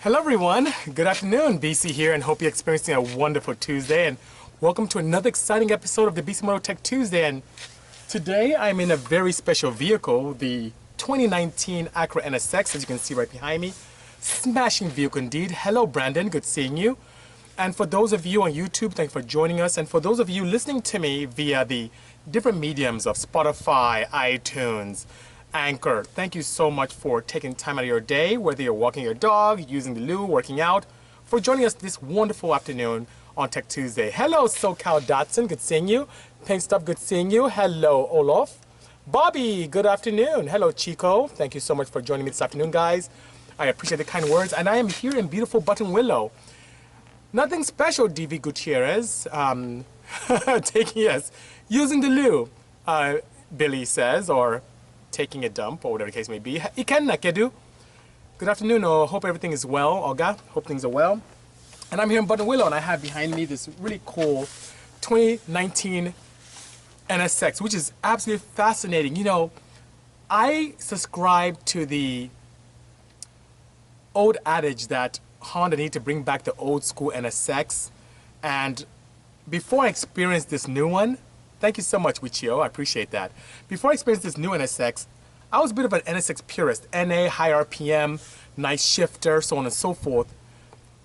Hello everyone, good afternoon, Bisi here, and hope you're experiencing a wonderful Tuesday, and welcome to another exciting episode of the Bisimoto Tech2sDay. And today I'm in a very special vehicle, the 2019 Acura NSX, as you can see right behind me. Smashing vehicle indeed. Hello Brandon, good seeing you. And for those of you on YouTube, thanks for joining us, and for those of you listening to me via the different mediums of Spotify, iTunes, Anchor, thank you so much for taking time out of your day, whether you're walking your dog, using the loo, working out, for joining us this wonderful afternoon on Tech Tuesday. Hello, SoCal Dotson, good seeing you. Paint Stuff, good seeing you. Hello, Olaf. Bobby, good afternoon. Hello, Chico. Thank you so much for joining me this afternoon, guys. I appreciate the kind words, and I am here in beautiful Buttonwillow. Nothing special, DV Gutierrez. Using the loo, Billy says, or taking a dump, or whatever the case may be. Iken Nakedu. Good afternoon. Hope everything is well. Olga, hope things are well. And I'm here in Buttonwillow, and I have behind me this really cool 2019 NSX, which is absolutely fascinating. You know, I subscribe to the old adage that Honda need to bring back the old school NSX. And before I experienced this new one, thank you so much, Wichio, I appreciate that. Before I experienced this new NSX, I was a bit of an NSX purist. NA, high RPM, nice shifter, so on and so forth.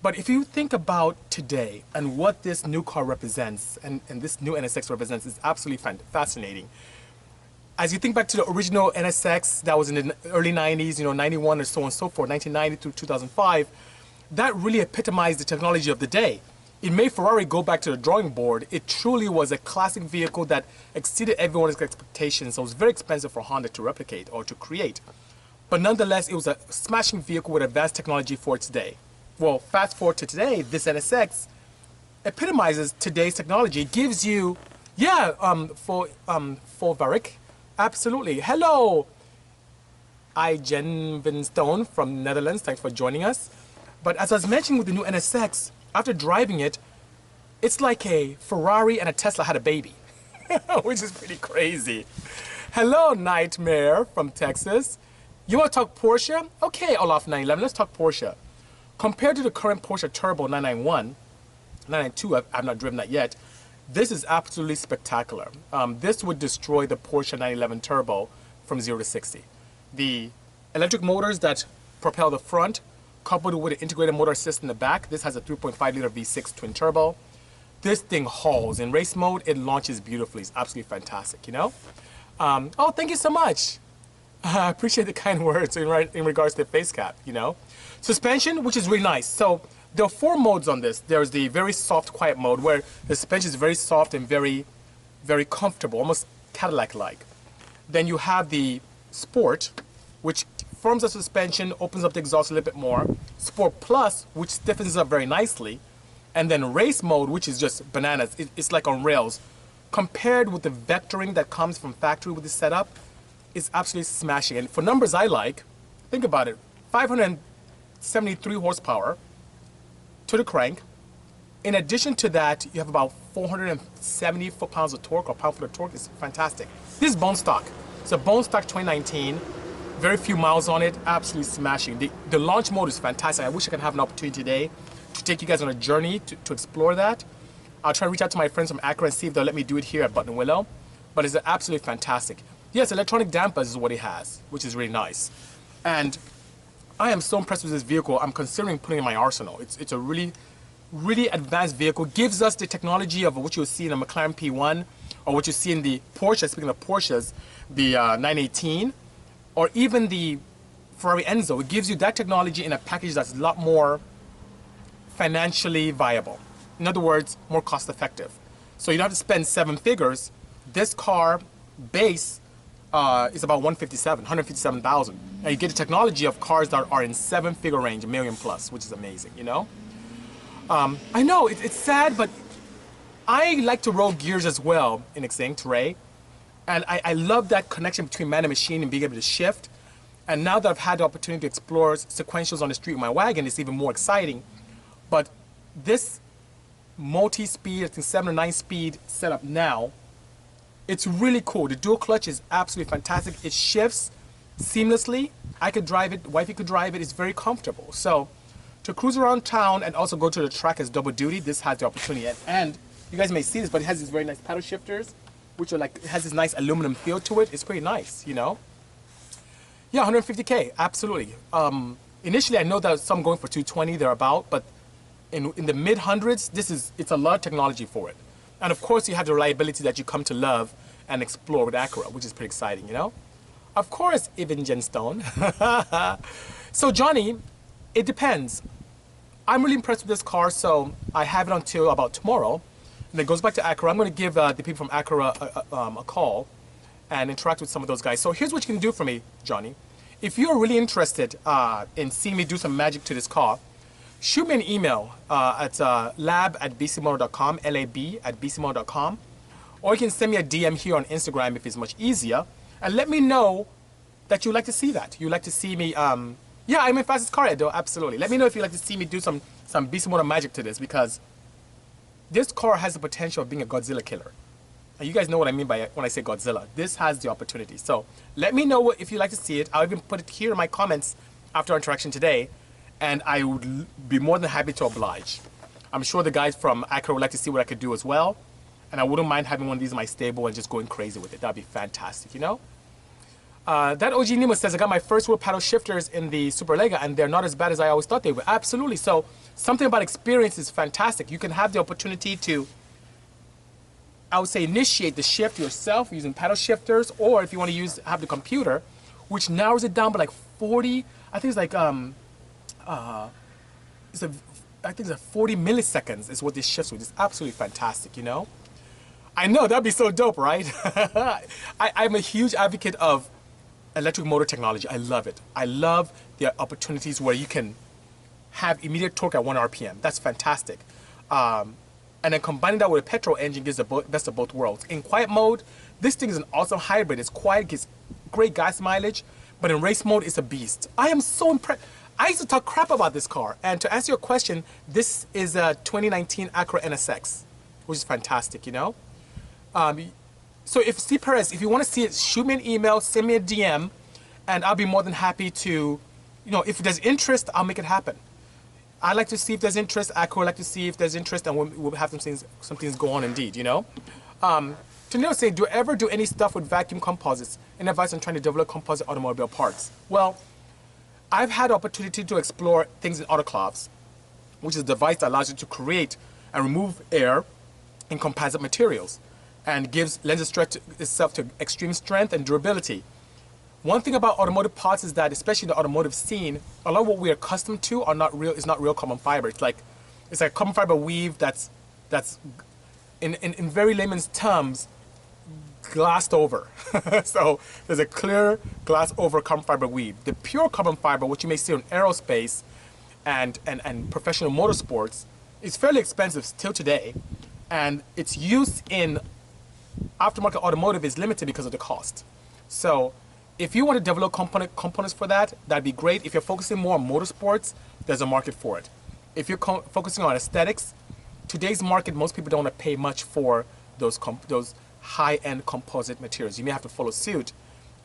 But if you think about today and what this new car represents, and this new NSX represents, is absolutely fascinating. As you think back to the original NSX that was in the early 90s, you know, 91 or so on and so forth, 1990 through 2005, that really epitomized the technology of the day. It made Ferrari go back to the drawing board. It truly was a classic vehicle that exceeded everyone's expectations. So it was very expensive for Honda to replicate or to create. But nonetheless, it was a smashing vehicle with advanced technology for its day. Well, fast forward to today, this NSX epitomizes today's technology. It gives you, for Varick, absolutely. Hello, Jen Vinstone from Netherlands. Thanks for joining us. But as I was mentioning with the new NSX, after driving it, it's like a Ferrari and a Tesla had a baby, which is pretty crazy. Hello, Nightmare from Texas. You want to talk Porsche? Okay, Olaf 911, let's talk Porsche. Compared to the current Porsche Turbo 991, 992, I've not driven that yet, this is absolutely spectacular. This would destroy the Porsche 911 Turbo from 0 to 60. The electric motors that propel the front, coupled with an integrated motor assist in the back. This has a 3.5-liter V6 twin turbo. This thing hauls. In race mode, it launches beautifully. It's absolutely fantastic, you know? Oh, thank you so much. I appreciate the kind words in regards to the face cap, you know? Suspension, which is really nice. So there are 4 modes on this. There's the very soft, quiet mode, where the suspension is very soft and very, very comfortable, almost Cadillac-like. Then you have the Sport, which firms the suspension, opens up the exhaust a little bit more. Sport Plus, which stiffens up very nicely. And then Race Mode, which is just bananas. It's like on rails. Compared with the vectoring that comes from factory with this setup, it's absolutely smashing. And for numbers I like, think about it. 573 horsepower to the crank. In addition to that, you have about 470 foot-pounds of torque, or pound-foot of torque. It's fantastic. This is bone stock. It's a bone stock 2019. Very few miles on it, absolutely smashing. The launch mode is fantastic. I wish I could have an opportunity today to take you guys on a journey to explore that. I'll try to reach out to my friends from Acura and see if they'll let me do it here at Buttonwillow. But it's absolutely fantastic. Yes, electronic dampers is what it has, which is really nice. And I am so impressed with this vehicle, I'm considering putting it in my arsenal. It's a really, really advanced vehicle. Gives us the technology of what you'll see in a McLaren P1, or what you see in the Porsche, speaking of Porsches, the 918. Or even the Ferrari Enzo. It gives you that technology in a package that's a lot more financially viable. In other words, more cost effective. So you don't have to spend 7 figures. This car base is about 157,000. And you get the technology of cars that are in 7-figure range, $1 million plus, which is amazing, you know? I know, it's sad, but I like to roll gears as well in Xing, Ray. And I love that connection between man and machine and being able to shift. And now that I've had the opportunity to explore sequentials on the street with my wagon, it's even more exciting. But this multi-speed, I think 7 or 9 speed setup now, it's really cool. The dual clutch is absolutely fantastic. It shifts seamlessly. I could drive it, wifey could drive it. It's very comfortable. So To cruise around town and also go to the track as double duty, this has the opportunity. And you guys may see this, but it has these very nice paddle shifters, which are like, it has this nice aluminum feel to it. It's pretty nice, you know? Yeah, 150K, absolutely. Initially, I know that some going for 220, they're about, but in the mid hundreds, it's a lot of technology for it. And of course, you have the reliability that you come to love and explore with Acura, which is pretty exciting, you know? Of course, Even Genstone. So Johnny, it depends. I'm really impressed with this car, so I have it until about tomorrow. And it goes back to Acura. I'm going to give the people from Acura a call and interact with some of those guys. So here's what you can do for me, Johnny. If you're really interested in seeing me do some magic to this car, shoot me an email at lab@bisimoto.com, lab@bisimoto.com, or you can send me a DM here on Instagram if it's much easier, and let me know that you'd like to see that. You'd like to see me, yeah, I'm in fastest car, Edo, absolutely. Let me know if you'd like to see me do some Bisimoto magic to this, because this car has the potential of being a Godzilla killer. And you guys know what I mean by when I say Godzilla. This has the opportunity. So let me know if you'd like to see it. I'll even put it here in my comments after our interaction today, and I would be more than happy to oblige. I'm sure the guys from Acura would like to see what I could do as well, and I wouldn't mind having one of these in my stable and just going crazy with it. That'd be fantastic, you know? That OG Nemo says, I got my first wheel paddle shifters in the Superlega, and they're not as bad as I always thought they were. Absolutely. So something about experience is fantastic. You can have the opportunity to, I would say, initiate the shift yourself using paddle shifters, or if you want to have the computer, which narrows it down by like 40, I think it's like, I think it's like 40 milliseconds is what this shifts with. It's absolutely fantastic, you know? I know, that'd be so dope, right? I'm a huge advocate of electric motor technology. I love it. I love the opportunities where you can have immediate torque at 1 RPM. That's fantastic. And then combining that with a petrol engine gives the best of both worlds. In quiet mode, this thing is an awesome hybrid. It's quiet, gives great gas mileage, but in race mode, it's a beast. I am so impressed. I used to talk crap about this car, and to answer your question, this is a 2019 Acura NSX, which is fantastic, you know? So if Steve Perez, if you want to see it, shoot me an email, send me a DM, and I'll be more than happy to, you know, if there's interest, I'll make it happen. I'd like to see if there's interest. Acura would like to see if there's interest, and we'll have some things go on indeed, you know? Tanil saying, do you ever do any stuff with vacuum composites? Any advice on trying to develop composite automobile parts? Well, I've had the opportunity to explore things in autoclaves, which is a device that allows you to create and remove air in composite materials, and lends itself to extreme strength and durability. One thing about automotive parts is that, especially in the automotive scene, a lot of what we're accustomed to is not real carbon fiber. It's like a carbon fiber weave that's in very layman's terms, glassed over. So there's a clear glass over carbon fiber weave. The pure carbon fiber, which you may see in aerospace and professional motorsports, is fairly expensive still today, and its use in aftermarket automotive is limited because of the cost. So if you want to develop components for that, that'd be great. If you're focusing more on motorsports, there's a market for it. If you're focusing on aesthetics, today's market, most people don't want to pay much for those high-end composite materials. You may have to follow suit,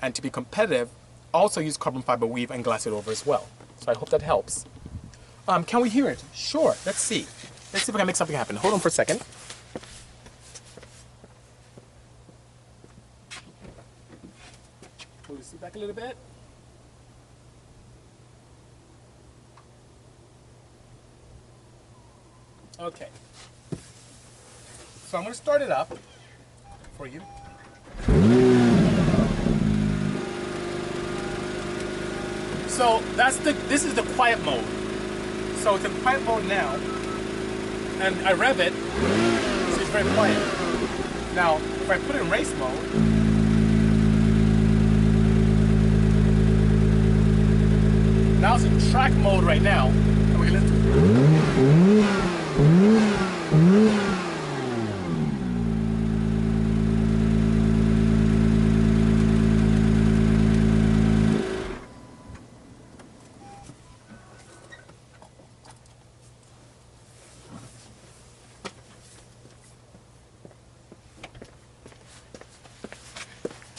and to be competitive, also use carbon fiber weave and glass it over as well. So I hope that helps. Can we hear it? Sure, let's see. Let's see if I can make something happen. Hold on for a second. Pull the seat back a little bit. Okay. So I'm going to start it up for you. So this is the quiet mode. So it's in quiet mode now, and I rev it, so it's very quiet. Now, if I put it in race mode, now it's in track mode right now, and we can listen to it.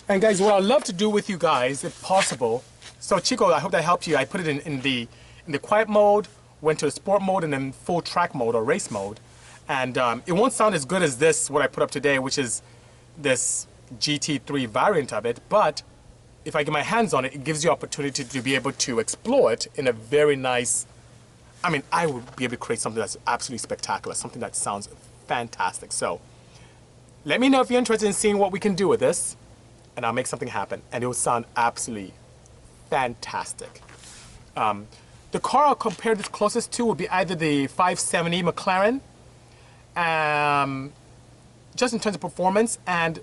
And guys, what I'd love to do with you guys, if possible, so Chico, I hope that helped you. I put it in the quiet mode went to the sport mode and then full track mode or race mode. And it won't sound as good as this, what I put up today, which is this GT3 variant of it. But if I get my hands on it, it gives you opportunity to be able to explore it in a very nice, I mean, I would be able to create something that's absolutely spectacular, something that sounds fantastic. So let me know if you're interested in seeing what we can do with this, and I'll make something happen. And it will sound absolutely fantastic. The car I'll compare this closest to would be either the 570 McLaren, just in terms of performance, and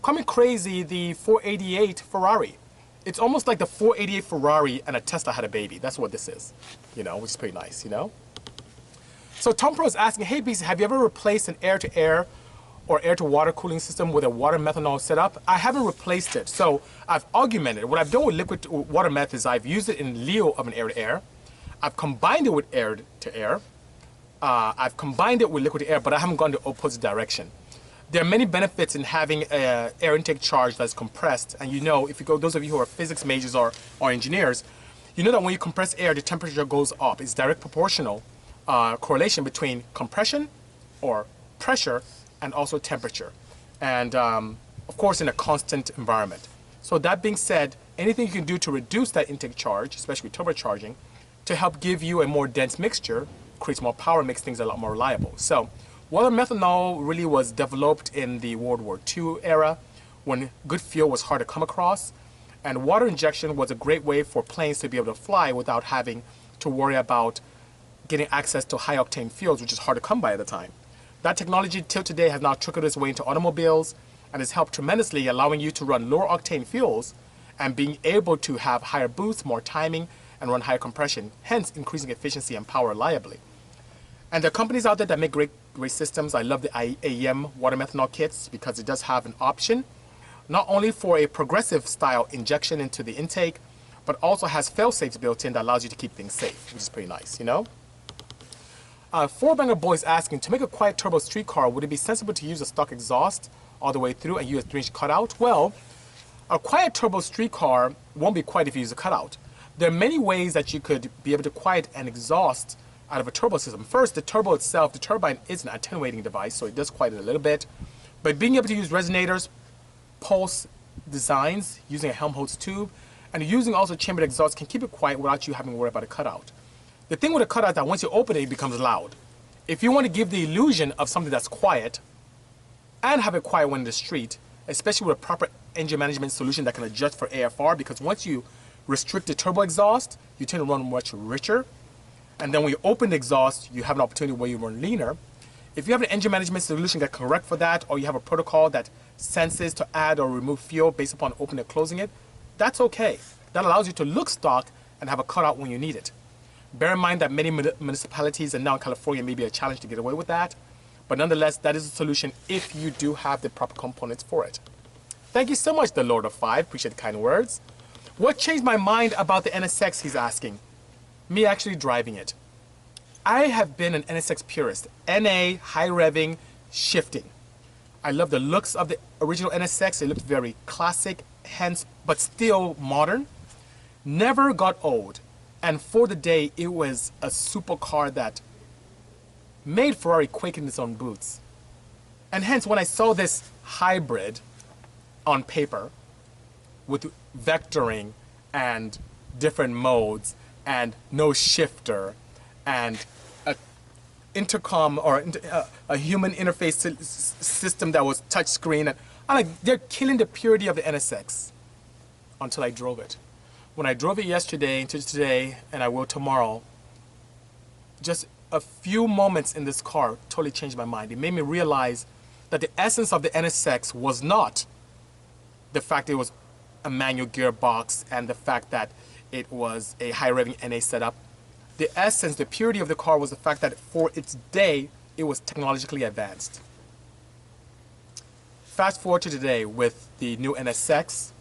call me crazy, the 488 Ferrari. It's almost like the 488 Ferrari and a Tesla had a baby. That's what this is, you know, which is pretty nice, you know? So Tom Pro is asking, hey Bisi, have you ever replaced an air-to-air or air-to-water cooling system with a water methanol setup? I haven't replaced it, so I've augmented it. What I've done with liquid water meth is I've used it in lieu of an air-to-air. I've combined it with air-to-air. I've combined it with liquid-to-air, but I haven't gone the opposite direction. There are many benefits in having an air intake charge that's compressed, and you know, if you go, those of you who are physics majors or engineers, you know that when you compress air, the temperature goes up. It's direct proportional correlation between compression or pressure and also temperature, and of course in a constant environment. So that being said, anything you can do to reduce that intake charge, especially turbocharging, to help give you a more dense mixture, creates more power, makes things a lot more reliable. So water methanol really was developed in the World War II era when good fuel was hard to come across, and water injection was a great way for planes to be able to fly without having to worry about getting access to high octane fuels, which is hard to come by at the time. That technology till today has now trickled its way into automobiles and has helped tremendously, allowing you to run lower octane fuels and being able to have higher boost, more timing, and run higher compression, hence increasing efficiency and power reliably. And there are companies out there that make great systems. I love the AEM water methanol kits because it does have an option, not only for a progressive style injection into the intake, but also has fail-safes built in that allows you to keep things safe, which is pretty nice, you know? Four-banger boy is asking, to make a quiet turbo street car, would it be sensible to use a stock exhaust all the way through and use a 3-inch cutout? Well, a quiet turbo street car won't be quiet if you use a cutout. There are many ways that you could be able to quiet an exhaust out of a turbo system. First, the turbo itself, the turbine is an attenuating device, so it does quiet it a little bit. But being able to use resonators, pulse designs, using a Helmholtz tube, and using also chambered exhaust can keep it quiet without you having to worry about a cutout. The thing with a cutout is that once you open it, it becomes loud. If you want to give the illusion of something that's quiet and have it quiet when in the street, especially with a proper engine management solution that can adjust for AFR, because once you restrict the turbo exhaust, you tend to run much richer. And then when you open the exhaust, you have an opportunity where you run leaner. If you have an engine management solution that can correct for that, or you have a protocol that senses to add or remove fuel based upon opening and closing it, that's okay. That allows you to look stock and have a cutout when you need it. Bear in mind that many municipalities, and now in California, may be a challenge to get away with that. But nonetheless, that is a solution if you do have the proper components for it. Thank you so much, the Lord of Five. Appreciate the kind words. What changed my mind about the NSX, he's asking? Me actually driving it. I have been an NSX purist. NA, high revving, shifting. I love the looks of the original NSX. It looked very classic, hence, but still modern. Never got old. And for the day, it was a supercar that made Ferrari quake in its own boots. And hence, when I saw this hybrid on paper with vectoring and different modes and no shifter and a intercom or a human interface system that was touchscreen, and I'm like, they're killing the purity of the NSX until I drove it. When I drove it yesterday into today, and I will tomorrow, just a few moments in this car totally changed my mind. It made me realize that the essence of the NSX was not the fact that it was a manual gearbox and the fact that it was a high revving NA setup. The essence, the purity of the car was the fact that for its day, it was technologically advanced. Fast forward to today with the new NSX,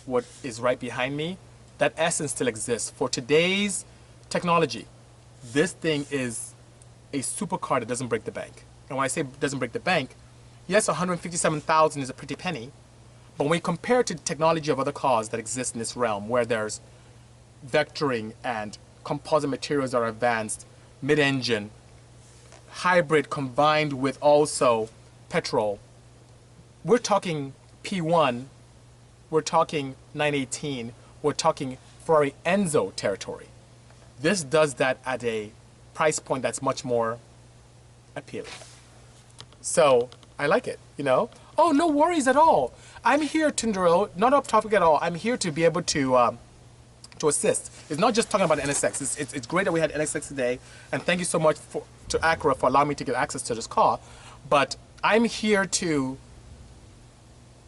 what is right behind me, that essence still exists. For today's technology, this thing is a supercar that doesn't break the bank. And when I say doesn't break the bank, yes, 157,000 is a pretty penny, but when you compare it to the technology of other cars that exist in this realm, where there's vectoring and composite materials that are advanced, mid-engine, hybrid combined with also petrol. We're talking P1, we're talking 918, we're talking Ferrari Enzo territory. This does that at a price point that's much more appealing. So I like it, you know. Oh, no worries at all. I'm here, Tundero, not off topic at all. I'm here to be able to assist. It's not just talking about NSX. It's great that we had NSX today, and thank you so much to Acura for allowing me to get access to this car. But I'm here to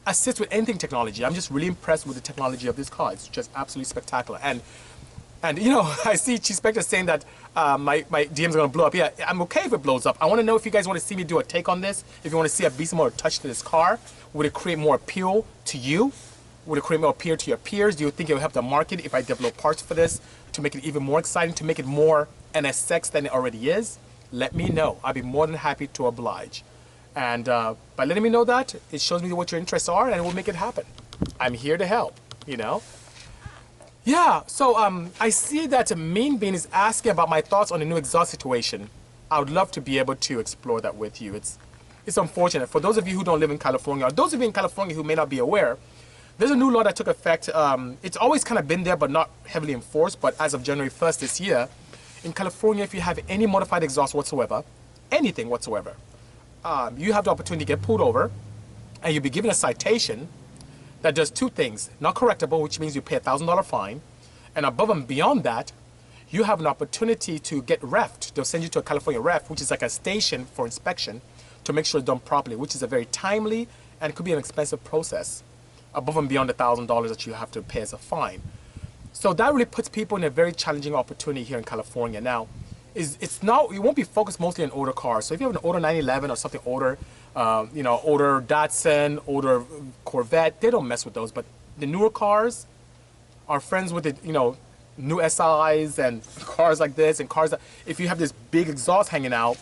assist with anything technology. I'm just really impressed with the technology of this car. It's just absolutely spectacular. And you know, I see Chispector saying that my DMs are going to blow up. Yeah, I'm okay if it blows up. I want to know if you guys want to see me do a take on this. If you want to see a Bisimoto touch to this car, would it create more appeal to you? Would it create more appeal to your peers? Do you think it will help the market if I develop parts for this to make it even more exciting, to make it more NSX than it already is? Let me know. I'd be more than happy to oblige. And by letting me know that, it shows me what your interests are, and it will make it happen. I'm here to help, you know? Yeah, so I see that Mean Bean is asking about my thoughts on the new exhaust situation. I would love to be able to explore that with you. It's unfortunate. For those of you who don't live in California, or those of you in California who may not be aware, there's a new law that took effect. It's always kind of been there, but not heavily enforced. But as of January 1st this year, in California, if you have any modified exhaust whatsoever, anything whatsoever, you have the opportunity to get pulled over, and you'll be given a citation that does two things. Not correctable, which means you pay a $1,000 fine, and above and beyond that, you have an opportunity to get refed. They'll send you to a California ref, which is like a station for inspection to make sure it's done properly, which is a very timely and could be an expensive process, above and beyond the $1,000 that you have to pay as a fine. So that really puts people in a very challenging opportunity here in California. Now, it won't be focused mostly on older cars. So if you have an older 911 or something older, you know, older Datsun, older Corvette, they don't mess with those. But the newer cars, our friends with the, you know, new SIs and cars like this, and cars that, if you have this big exhaust hanging out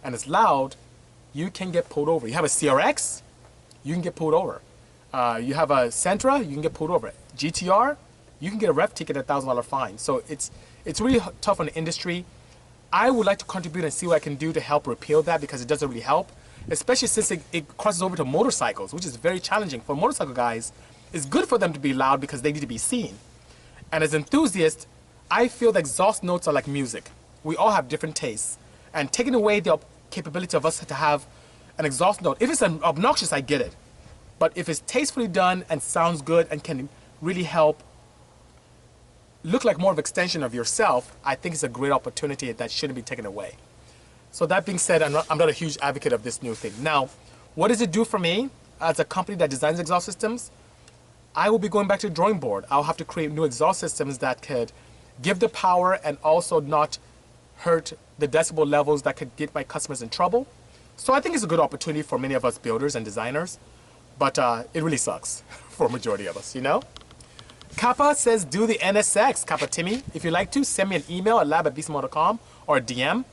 and it's loud, you can get pulled over. You have a CRX, you can get pulled over. You have a Sentra, you can get pulled over. GTR, you can get a ref ticket at $1,000 fine. So it's really tough on the industry. I would like to contribute and see what I can do to help repeal that, because it doesn't really help, especially since it crosses over to motorcycles, which is very challenging. For motorcycle guys, it's good for them to be loud because they need to be seen. And as enthusiasts, I feel the exhaust notes are like music. We all have different tastes. And taking away the capability of us to have an exhaust note, if it's obnoxious, I get it. But if it's tastefully done and sounds good and can really help look like more of an extension of yourself, I think it's a great opportunity that shouldn't be taken away. So that being said, I'm not a huge advocate of this new thing. Now, what does it do for me as a company that designs exhaust systems? I will be going back to the drawing board. I'll have to create new exhaust systems that could give the power and also not hurt the decibel levels that could get my customers in trouble. So I think it's a good opportunity for many of us builders and designers, but it really sucks for a majority of us, you know? Kappa says, do the NSX. Kappa Timmy, if you'd like to, send me an email at lab@bisimoto.com or a DM.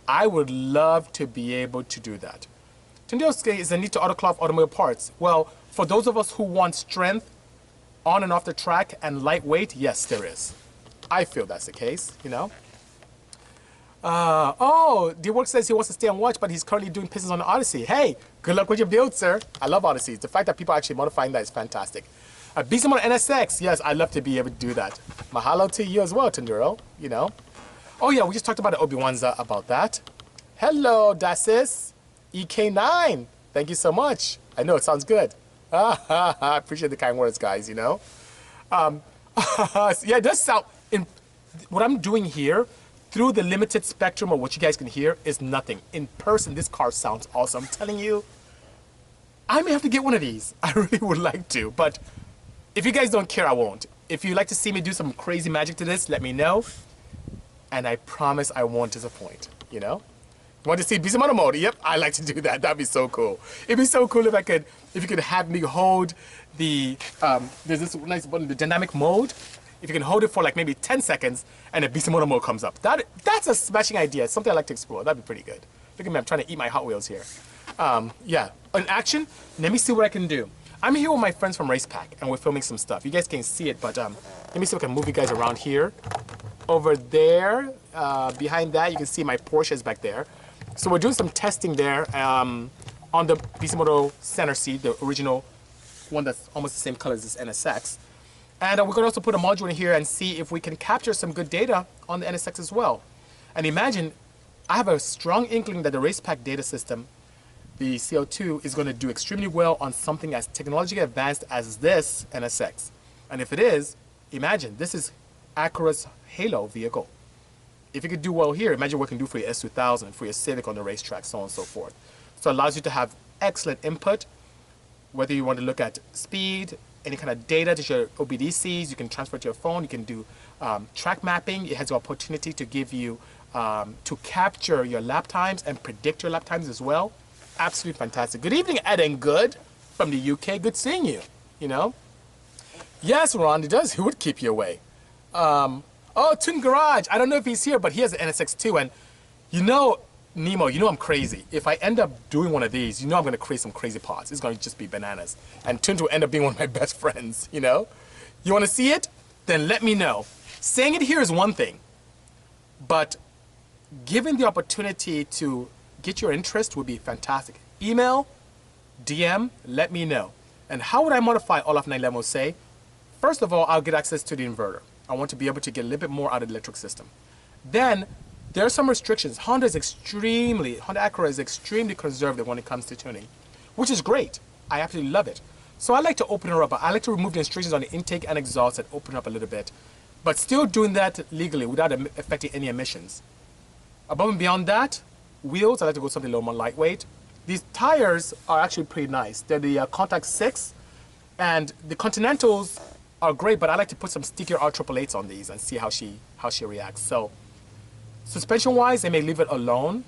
I would love to be able to do that. Tundeosuke is a need to autoclave automobile parts. Well, for those of us who want strength on and off the track and lightweight, yes, there is. I feel that's the case, you know? Oh, D-Work says he wants to stay and watch, but he's currently doing pistons on the Odyssey. Hey, good luck with your build, sir. I love Odysseys. The fact that people are actually modifying that is fantastic. Bisimoto NSX, yes, I'd love to be able to do that. Mahalo to you as well, Tundero, you know? Oh yeah, we just talked about the Obi-Wanza about that. Hello, Dasis. EK9, thank you so much. I know, it sounds good. I appreciate the kind words, guys, you know? Yeah, it does sound, what I'm doing here, through the limited spectrum of what you guys can hear, is nothing. In person, this car sounds awesome. I'm telling you, I may have to get one of these. I really would like to, but if you guys don't care, I won't. If you'd like to see me do some crazy magic to this, let me know. And I promise I won't disappoint, you know? You want to see Bisimoto mode? Yep, I like to do that. That'd be so cool. It'd be so cool if you could have me hold the, there's this nice button, the dynamic mode. If you can hold it for like maybe 10 seconds and the Bisimoto mode comes up. That's a smashing idea. It's something I'd like to explore. That'd be pretty good. Look at me, I'm trying to eat my Hot Wheels here. Yeah, in action, let me see what I can do. I'm here with my friends from Race Pack, and we're filming some stuff. You guys can't see it, but let me see if I can move you guys around here. over there, behind that, you can see my Porsche is back there. So we're doing some testing there on the Bisimoto center seat, the original one that's almost the same color as this NSX. And we're going to also put a module in here and see if we can capture some good data on the NSX as well. And imagine, I have a strong inkling that the race pack data system, the CO2, is going to do extremely well on something as technologically advanced as this NSX. And if it is, imagine, this is Acura's Halo vehicle. If you could do well here, imagine what it can do for your S2000, for your Civic on the racetrack, so on and so forth. So it allows you to have excellent input, whether you want to look at speed, any kind of data that your OBDCs, you can transfer to your phone, you can do track mapping. It has the opportunity to give you, to capture your lap times and predict your lap times as well. Absolutely fantastic. Good evening, Ed and Good from the UK. Good seeing you, you know. Yes, Ron, it does. Who would keep you away? Oh, Toon Garage. I don't know if he's here, but he has an NSX too. And you know, Nemo, you know I'm crazy. If I end up doing one of these, you know I'm going to create some crazy pods. It's going to just be bananas. And Toon will end up being one of my best friends, you know? You want to see it? Then let me know. Saying it here is one thing, but giving the opportunity to get your interest would be fantastic. Email, DM, let me know. And how would I modify all of 911 will say? First of all, I'll get access to the inverter. I want to be able to get a little bit more out of the electric system. Then, there are some restrictions. Honda Acura is extremely conservative when it comes to tuning, which is great. I absolutely love it. So I like to open her up. I like to remove the restrictions on the intake and exhaust and open up a little bit, but still doing that legally without affecting any emissions. Above and beyond that, wheels, I like to go something a little more lightweight. These tires are actually pretty nice. They're the Contact 6, and the Continentals are great, but I like to put some stickier R888s on these and see how she reacts. So suspension-wise, I may leave it alone,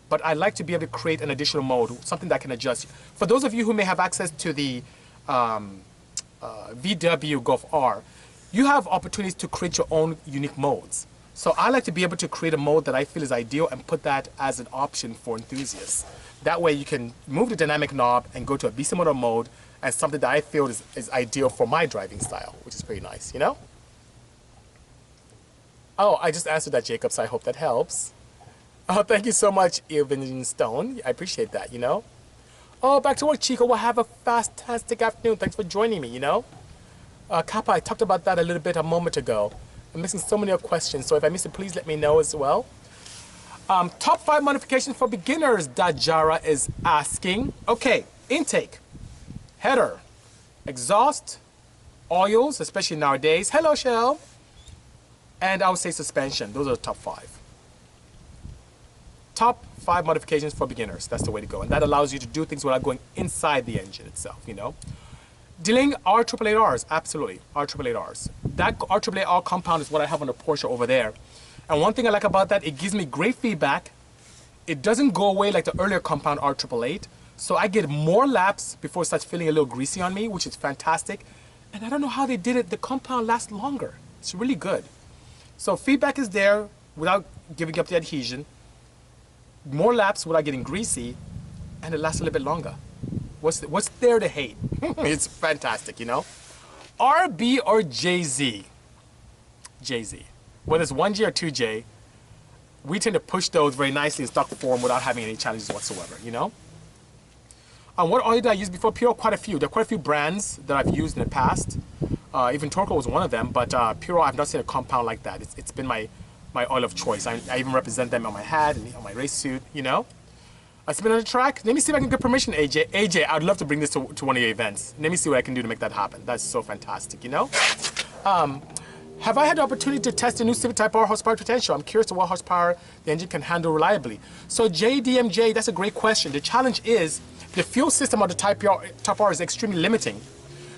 but I like to be able to create an additional mode, something that can adjust. For those of you who may have access to the VW Golf R, you have opportunities to create your own unique modes. So I like to be able to create a mode that I feel is ideal and put that as an option for enthusiasts. That way you can move the dynamic knob and go to a Bisimoto mode and something that I feel is ideal for my driving style, which is pretty nice, you know? Oh, I just answered that, Jacob, so I hope that helps. Oh, thank you so much, Irvin Stone. I appreciate that, you know? Oh, back to work, Chico. Well, have a fantastic afternoon. Thanks for joining me, you know? Kappa, I talked about that a little bit a moment ago. I'm missing so many questions, so if I miss it, please let me know as well. Top 5 modifications for beginners, Dajara is asking. Okay, intake, header, exhaust, oils, especially nowadays. Hello, Shell. And I would say suspension. Those are the top 5. Top 5 modifications for beginners. That's the way to go. And that allows you to do things without going inside the engine itself, you know. Dealing R888Rs, absolutely, R888Rs. That R888R compound is what I have on the Porsche over there. And one thing I like about that, it gives me great feedback. It doesn't go away like the earlier compound R888. So I get more laps before it starts feeling a little greasy on me, which is fantastic. And I don't know how they did it. The compound lasts longer. It's really good. So feedback is there without giving up the adhesion. More laps without getting greasy, and it lasts a little bit longer. What's there to hate? It's fantastic, you know? RB or JZ? JZ. Whether it's 1J or 2J, we tend to push those very nicely in stock form without having any challenges whatsoever, you know? What oil did I use before? Puro, quite a few. There are quite a few brands that I've used in the past. Even Torco was one of them, but Puro, I've not seen a compound like that. It's been my oil of choice. I even represent them on my hat and on my race suit, you know? I spin on the track. Let me see if I can get permission, AJ. AJ, I'd love to bring this to one of your events. Let me see what I can do to make that happen. That's so fantastic, you know? Have I had the opportunity to test the new Civic Type R horsepower potential? I'm curious to what horsepower the engine can handle reliably. So JDMJ, that's a great question. The challenge is the fuel system of the Type R is extremely limiting.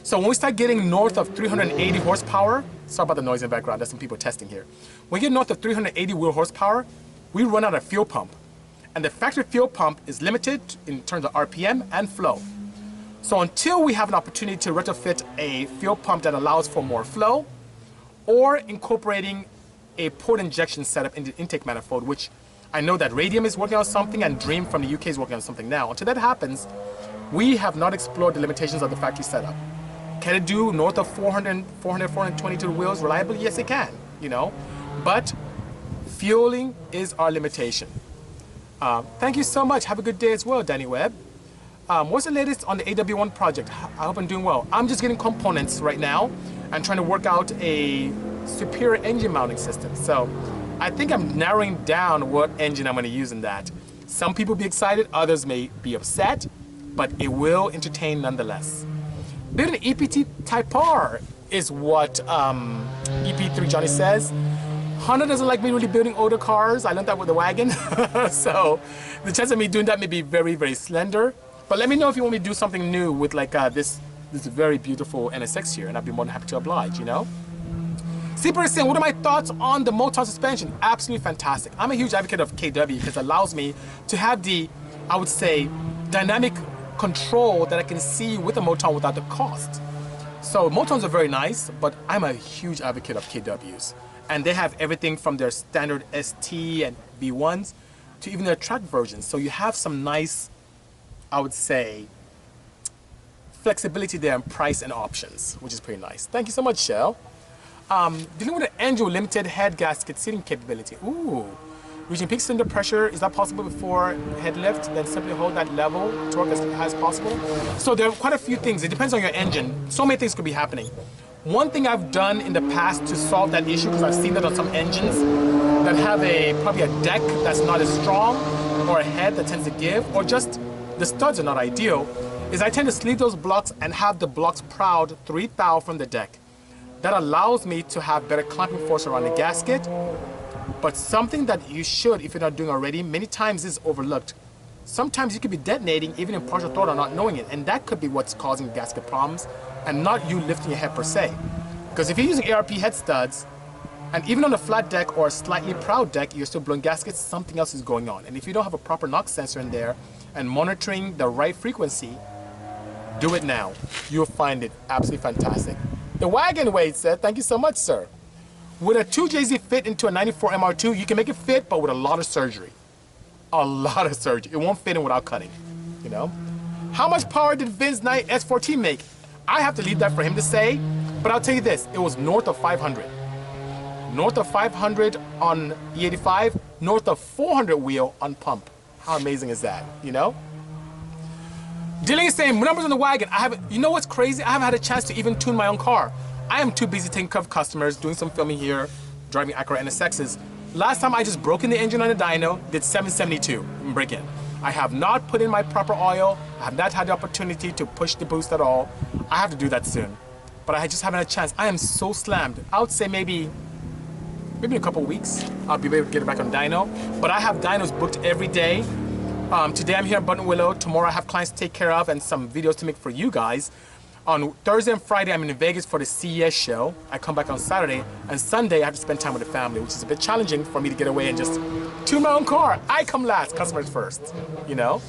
So when we start getting north of 380 horsepower, sorry about the noise in the background, there's some people testing here. When we get north of 380 wheel horsepower, we run out of fuel pump. And the factory fuel pump is limited in terms of RPM and flow. So until we have an opportunity to retrofit a fuel pump that allows for more flow, or incorporating a port injection setup in the intake manifold, which I know that Radium is working on something and Dream from the UK is working on something now. Until that happens, we have not explored the limitations of the factory setup. Can it do north of 400, 422 wheels reliably? Yes, it can, you know. But fueling is our limitation. Thank you so much. Have a good day as well, Danny Webb. What's the latest on the AW1 project? I hope I'm doing well. I'm just getting components right now and trying to work out a superior engine mounting system. So I think I'm narrowing down what engine I'm going to use in that. Some people will be excited, others may be upset, but it will entertain nonetheless. Building an EPT Type R is what EP3 Johnny says. Honda doesn't like me really building older cars. I learned that with the wagon. So the chance of me doing that may be very, very slender. But let me know if you want me to do something new with like this very beautiful NSX here, and I'd be more than happy to oblige, you know? Super is saying, what are my thoughts on the Moton suspension? Absolutely fantastic. I'm a huge advocate of KW because it allows me to have the, I would say, dynamic control that I can see with the Moton without the cost. So Motons are very nice, but I'm a huge advocate of KWs. And they have everything from their standard ST and V1s to even their track versions. So you have some nice, I would say, flexibility there in price and options, which is pretty nice. Thank you so much, Shell. Dealing with an engine with limited head gasket seating capability. Ooh. Reaching peak cylinder pressure, is that possible before head lift? Then simply hold that level, torque as high as possible. So there are quite a few things. It depends on your engine. So many things could be happening. One thing I've done in the past to solve that issue, because I've seen that on some engines that have probably a deck that's not as strong, or a head that tends to give, or just the studs are not ideal, is I tend to sleeve those blocks and have the blocks proud 3 thou from the deck. That allows me to have better clamping force around the gasket. But something that you should, if you're not doing already, many times is overlooked. Sometimes you could be detonating even in partial throttle not knowing it, and that could be what's causing gasket problems and not you lifting your head per se. Because if you're using ARP head studs, and even on a flat deck or a slightly proud deck, you're still blowing gaskets, something else is going on. And if you don't have a proper knock sensor in there and monitoring the right frequency, do it now. You'll find it absolutely fantastic. The Wagon Wade said, thank you so much, sir. Would a 2JZ fit into a 94 MR2? You can make it fit, but with a lot of surgery. A lot of surgery. It won't fit in without cutting, you know? How much power did Vin's Knight S14 make? I have to leave that for him to say, but I'll tell you this, it was north of 500. North of 500 on E85, north of 400 wheel on pump. How amazing is that, you know? Dylan is saying, numbers on the wagon. You know what's crazy? I haven't had a chance to even tune my own car. I am too busy taking care of customers, doing some filming here, driving Acura NSXs. Last time I just broke in the engine on the dyno, did 772 in break-in. I have not put in my proper oil. I have not had the opportunity to push the boost at all. I have to do that soon. But I just haven't had a chance. I am so slammed. I would say maybe in a couple weeks, I'll be able to get it back on dyno. But I have dynos booked every day. Today I'm here in Buttonwillow. Tomorrow I have clients to take care of and some videos to make for you guys. On Thursday and Friday, I'm in Vegas for the CES show. I come back on Saturday, and Sunday I have to spend time with the family, which is a bit challenging for me to get away and just tune my own car. I come last, customers first, you know?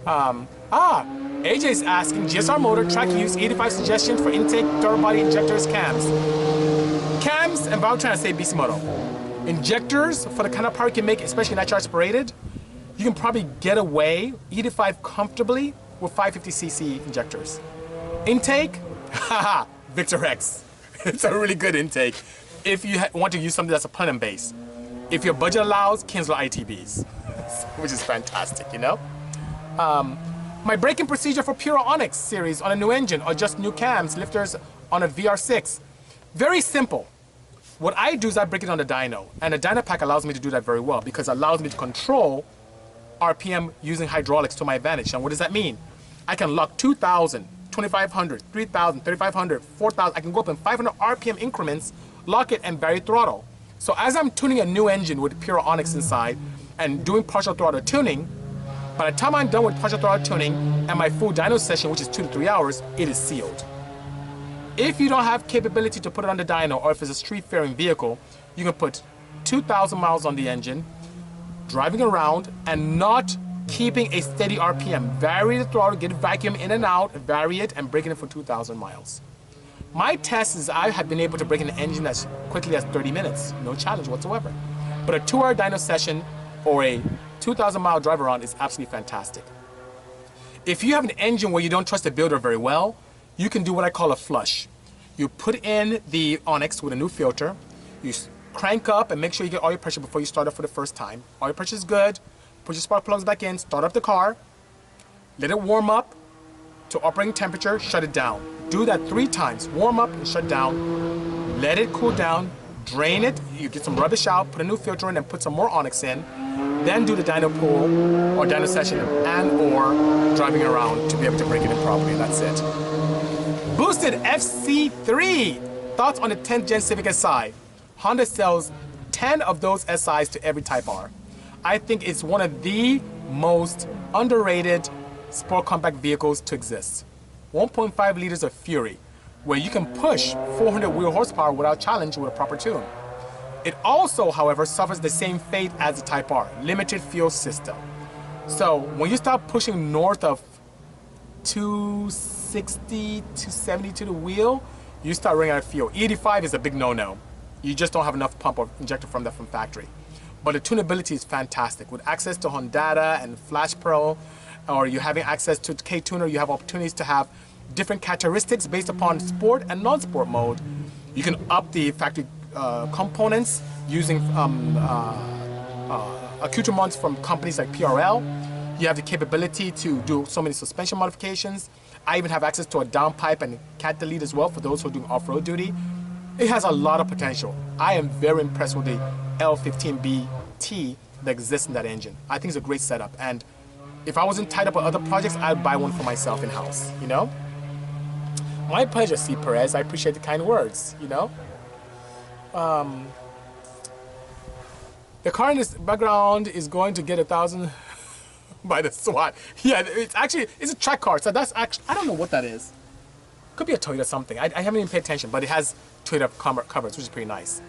AJ's asking, GSR motor, track use, 85 suggestions for intake, turbo body, injectors, cams. Cams, and I'm trying to say Bisimoto. Injectors, for the kind of power you can make, especially nitro aspirated, you can probably get away, 85 comfortably, with 550cc injectors. Intake, haha, Victor X. It's a really good intake if you want to use something that's a plenum base. If your budget allows, Kinsler ITBs, which is fantastic, you know? My braking procedure for Puro Onyx series on a new engine or just new cams, lifters on a VR6. Very simple. What I do is I break it on the dyno, and the dyno pack allows me to do that very well because it allows me to control RPM using hydraulics to my advantage. And what does that mean? I can lock 2,000, 2,500, 3,000, 3,500, 4,000. I can go up in 500 RPM increments, lock it, and vary throttle. So as I'm tuning a new engine with Puro Onyx inside and doing partial throttle tuning, by the time I'm done with partial throttle tuning and my full dyno session, which is 2 to 3 hours, it is sealed. If you don't have capability to put it on the dyno, or if it's a street-faring vehicle, you can put 2,000 miles on the engine, driving around, and not keeping a steady RPM. Vary the throttle, get vacuum in and out, vary it, and break it for 2,000 miles. My test is I have been able to break an engine as quickly as 30 minutes. No challenge whatsoever. But a 2-hour dyno session or a 2,000 mile drive around is absolutely fantastic. If you have an engine where you don't trust the builder very well, you can do what I call a flush. You put in the Onyx with a new filter, you crank up and make sure you get oil pressure before you start up for the first time. Oil pressure is good, put your spark plugs back in, start up the car, let it warm up to operating temperature, shut it down. Do that 3 times, warm up and shut down, let it cool down, drain it, you get some rubbish out, put a new filter in and put some more Onyx in, then do the dyno pull or dyno session and or driving around to be able to bring it in properly. That's it. Boosted FC3. Thoughts on the 10th Gen Civic Si? Honda sells 10 of those SIs to every Type R. I think it's one of the most underrated sport compact vehicles to exist. 1.5 liters of fury, where you can push 400 wheel horsepower without challenge with a proper tune. It also, however, suffers the same fate as the Type R, limited fuel system. So when you start pushing north of 260, 270 to the wheel, you start running out of fuel. E85 is a big no-no. You just don't have enough pump or injector from that from factory. But the tunability is fantastic. With access to Hondata and Flash Pro, or you having access to K-Tuner, you have opportunities to have different characteristics based upon sport and non-sport mode. You can up the factory components using accoutrements from companies like PRL. You have the capability to do so many suspension modifications. I even have access to a downpipe and cat delete as well for those who are doing off-road duty. It has a lot of potential. I am very impressed with the L15BT that exists in that engine. I think it's a great setup. And if I wasn't tied up with other projects, I'd buy one for myself in-house, you know? My pleasure, C. Perez. I appreciate the kind words, you know? The car in this background is going to get 1,000 by the SWAT. Yeah, it's a track car, so that's actually, I don't know what that is. Could be a Toyota something. I haven't even paid attention, but it has Toyota covers, which is pretty nice.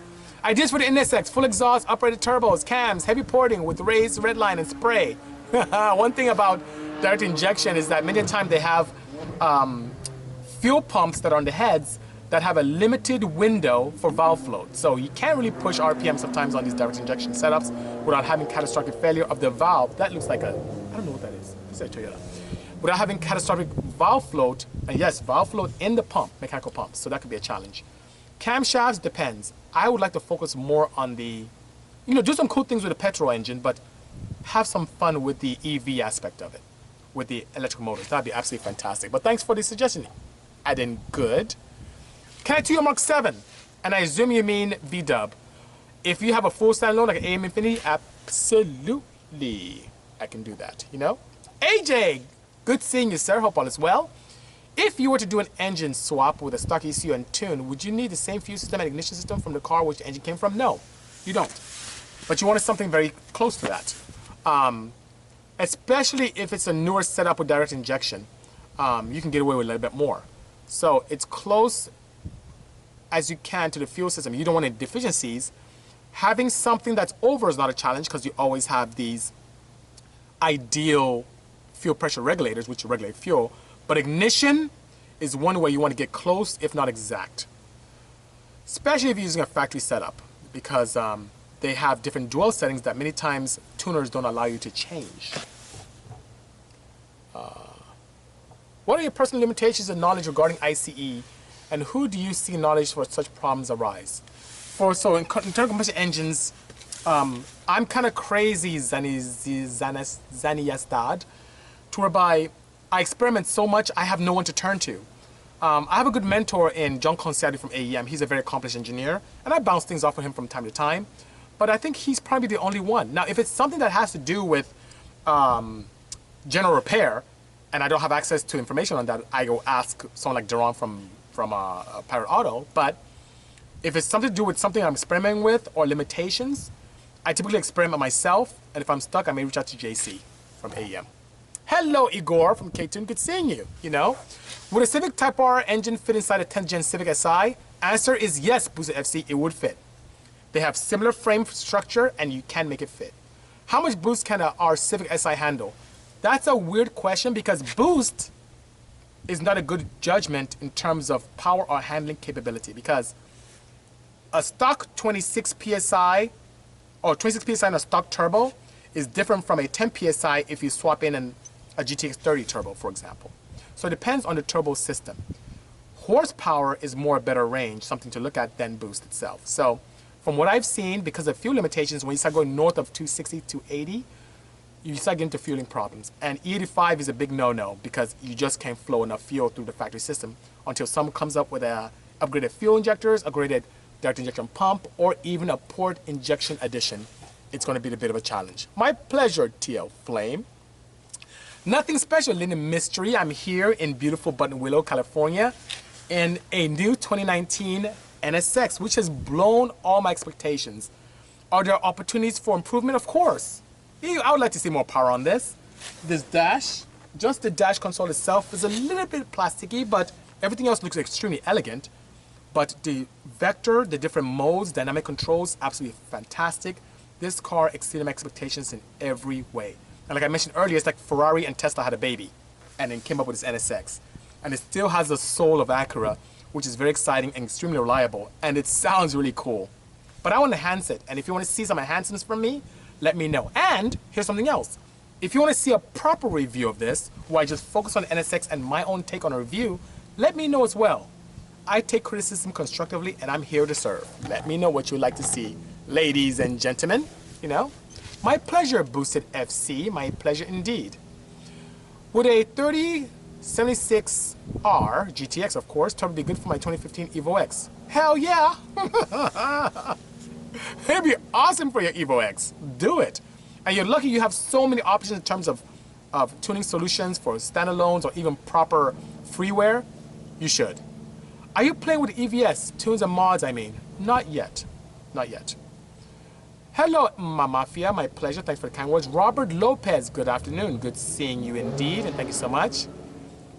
Ideas for the NSX: full exhaust, uprated turbos, cams, heavy porting with raised red line and spray. One thing about direct injection is that many times they have fuel pumps that are on the heads that have a limited window for valve float. So you can't really push RPM sometimes on these direct injection setups without having catastrophic failure of the valve. That looks like a, I don't know what that is. It's a Toyota. Without having catastrophic valve float, and yes, valve float in the pump, mechanical pumps, so that could be a challenge. Camshafts depends. I would like to focus more on the, you know, do some cool things with the petrol engine, but have some fun with the EV aspect of it, with the electric motors. That'd be absolutely fantastic. But thanks for the suggestion. Adding good. Can I do a Mark 7? And I assume you mean V-dub. If you have a full standalone like an AM Infinity, absolutely, I can do that, you know? AJ, good seeing you, sir. Hope all is well. If you were to do an engine swap with a stock ECU and tune, would you need the same fuel system and ignition system from the car which the engine came from? No, you don't. But you wanted something very close to that. Especially if it's a newer setup with direct injection, you can get away with a little bit more. So it's close as you can to the fuel system. You don't want any deficiencies. Having something that's over is not a challenge because you always have these ideal fuel pressure regulators which regulate fuel. But ignition is one way you want to get close, if not exact. Especially if you're using a factory setup, because they have different dual settings that many times tuners don't allow you to change. What are your personal limitations and knowledge regarding ICE, and who do you see knowledge for such problems arise? So in internal combustion engines, I'm kind of crazy Zaniastad, to whereby I experiment so much I have no one to turn to. I have a good mentor in John Consiati from AEM. He's a very accomplished engineer, and I bounce things off of him from time to time. But I think he's probably the only one. Now, if it's something that has to do with general repair, and I don't have access to information on that, I go ask someone like Duran from Pirate Auto. But if it's something to do with something I'm experimenting with or limitations, I typically experiment myself, and if I'm stuck, I may reach out to JC from AEM. Hello, Igor from K-Tune. Good seeing you, you know. Would a Civic Type R engine fit inside a 10th Gen Civic Si? Answer is yes, Boosted FC, it would fit. They have similar frame structure, and you can make it fit. How much boost can our Civic Si handle? That's a weird question because boost is not a good judgment in terms of power or handling capability, because a stock 26 PSI or 26 PSI in a stock turbo is different from a 10 PSI if you swap in a GTX 30 turbo, for example. So it depends on the turbo system. horsepower is more better range, something to look at than boost itself. So from what I've seen, because of fuel limitations, when you start going north of 260 to 80, you start getting into fueling problems. And E85 is a big no-no because you just can't flow enough fuel through the factory system until someone comes up with a upgraded fuel injectors, upgraded direct injection pump, or even a port injection addition. It's going to be a bit of a challenge. My pleasure, TL Flame. Nothing special, Linda Mystery. I'm here in beautiful Buttonwillow, California, in a new 2019 NSX, which has blown all my expectations. Are there opportunities for improvement? Of course. I would like to see more power on this. This dash, just the dash console itself is a little bit plasticky, but everything else looks extremely elegant. But the vector, the different modes, dynamic controls, absolutely fantastic. This car exceeded my expectations in every way. And like I mentioned earlier, it's like Ferrari and Tesla had a baby and then came up with this NSX. And it still has the soul of Acura, which is very exciting and extremely reliable. And it sounds really cool. But I want to enhance it. And if you want to see some enhancements from me, let me know. And here's something else. If you want to see a proper review of this, where I just focus on NSX and my own take on a review, let me know as well. I take criticism constructively and I'm here to serve. Let me know what you'd like to see, ladies and gentlemen, you know. My pleasure, Boosted FC, my pleasure indeed. With a 3076R GTX, of course, turbo would be good for my 2015 Evo X. Hell yeah! It'd be awesome for your Evo X. Do it. And you're lucky you have so many options in terms of tuning solutions for standalones or even proper freeware. You should. Are you playing with EVS, tunes and mods, I mean? Not yet. Not yet. Hello, my mafia. My pleasure. Thanks for the kind words. Robert Lopez, good afternoon. Good seeing you indeed, and thank you so much.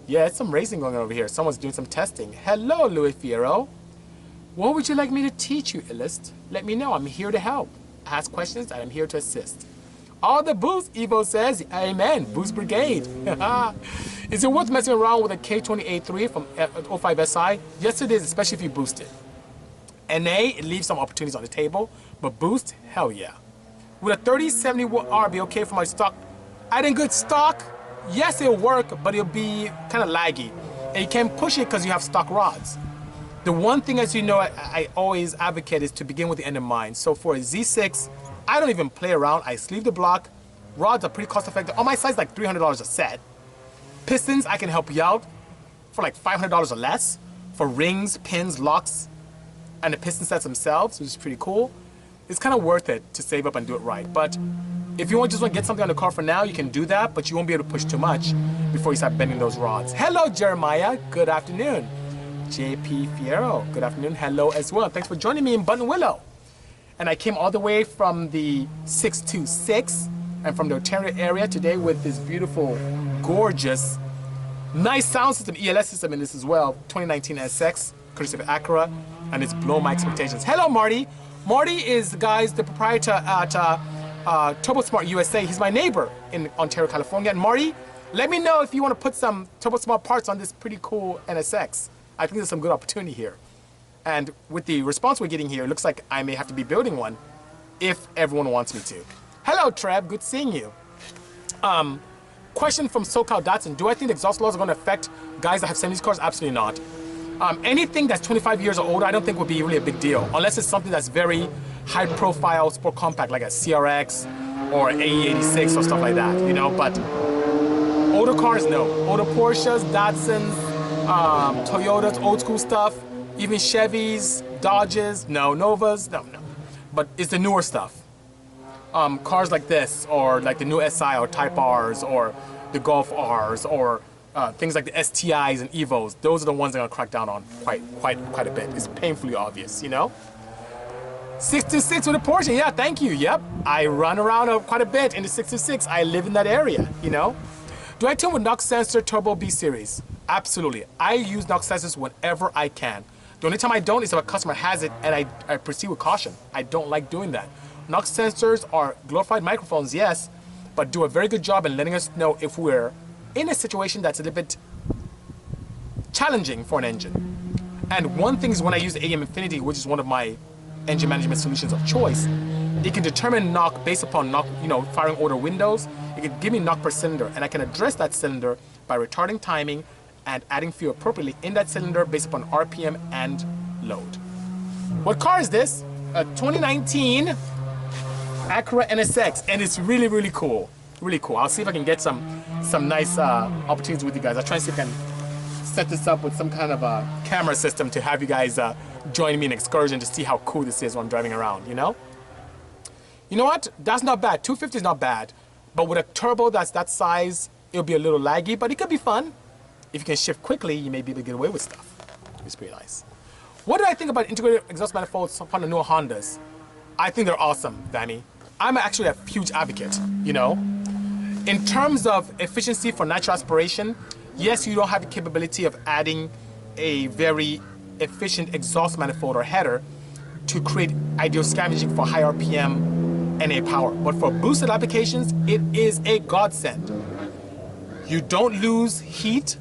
Yeah, it's some racing going on over here. Someone's doing some testing. Hello, Louis Fierro. What would you like me to teach you, Illist? Let me know. I'm here to help. Ask questions, and I'm here to assist. All the boost, Evo says. Amen. Boost Brigade. Is it worth messing around with a K20A3 from 05SI? Yes, it is, especially if you boost it. NA, it leaves some opportunities on the table, but boost, hell yeah. Would a 3070R be okay for my stock? Adding good stock? Yes, it'll work, but it'll be kind of laggy. And you can't push it because you have stock rods. The one thing, as you know, I always advocate is to begin with the end in mind. So for a Z6, I don't even play around. I sleeve the block. Rods are pretty cost effective. On my site's like $300 a set. Pistons, I can help you out for like $500 or less for rings, pins, locks, and the piston sets themselves, which is pretty cool. It's kind of worth it to save up and do it right. But if you just want to get something on the car for now, you can do that, but you won't be able to push too much before you start bending those rods. Hello, Jeremiah. Good afternoon. JP Fierro. Good afternoon. Hello as well. Thanks for joining me in Buttonwillow. And I came all the way from the 626 and from the Ontario area today with this beautiful, gorgeous, nice sound system, ELS system in this as well. 2019 NSX, courtesy of Acura, and it's blown my expectations. Hello, Marty. Marty is, guys, the proprietor at TurboSmart USA. He's my neighbor in Ontario, California. And Marty, let me know if you want to put some TurboSmart parts on this pretty cool NSX. I think there's some good opportunity here. And with the response we're getting here, it looks like I may have to be building one if everyone wants me to. Hello, Trev. Good seeing you. Question from SoCal Datsun. Do I think the exhaust laws are going to affect guys that have 70s cars? Absolutely not. Anything that's 25 years or older, I don't think would be really a big deal, unless it's something that's very high-profile, sport compact, like a CRX or AE86 or stuff like that, you know. But older cars, no. Older Porsches, Datsuns, Toyotas, old school stuff, even Chevys, Dodges, no. Novas, no. But it's the newer stuff. Cars like this, or like the new SI or Type Rs, or the Golf Rs, or things like the STIs and Evos. Those are the ones I'm gonna crack down on quite a bit. It's painfully obvious, you know. 626 with a Porsche, yeah, thank you. Yep, I run around quite a bit in the 626. I live in that area, you know. Do I tune with knock sensor turbo B series? Absolutely. I use knock sensors whenever I can. The only time I don't is if a customer has it and I proceed with caution. I don't like doing that. Knock sensors are glorified microphones, yes, but do a very good job in letting us know if we're in a situation that's a little bit challenging for an engine. And one thing is when I use the AM Infinity, which is one of my engine management solutions of choice, it can determine knock based upon knock, you know, firing order windows. It can give me knock per cylinder, and I can address that cylinder by retarding timing and adding fuel appropriately in that cylinder based upon RPM and load. What car is this? A 2019 Acura NSX, and it's really, really cool. Really cool. I'll see if I can get some nice opportunities with you guys. I'll try and see if I can set this up with some kind of a camera system to have you guys join me in an excursion to see how cool this is when I'm driving around, you know? You know what? That's not bad. 250 is not bad. But with a turbo that's that size, it'll be a little laggy, but it could be fun. If you can shift quickly, you may be able to get away with stuff. It's pretty nice. What do I think about integrated exhaust manifolds on the newer Hondas? I think they're awesome, Danny. I'm actually a huge advocate, you know? In terms of efficiency for natural aspiration, yes, you don't have the capability of adding a very efficient exhaust manifold or header to create ideal scavenging for high RPM NA power. But for boosted applications, it is a godsend. You don't lose heat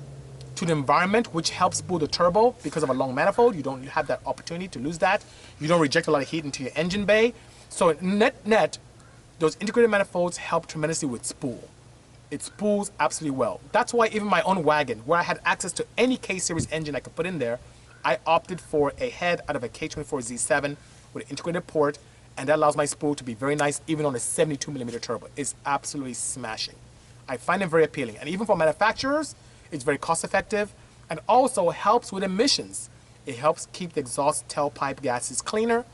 to the environment, which helps cool the turbo because of a long manifold. You don't have that opportunity to lose that. You don't reject a lot of heat into your engine bay. So net, those integrated manifolds help tremendously with spool. It spools absolutely well. That's why even my own wagon, where I had access to any K-Series engine I could put in there, I opted for a head out of a K24Z7 with an integrated port, and that allows my spool to be very nice even on a 72mm turbo. It's absolutely smashing. I find it very appealing. And even for manufacturers, it's very cost effective and also helps with emissions. It helps keep the exhaust tailpipe gases cleaner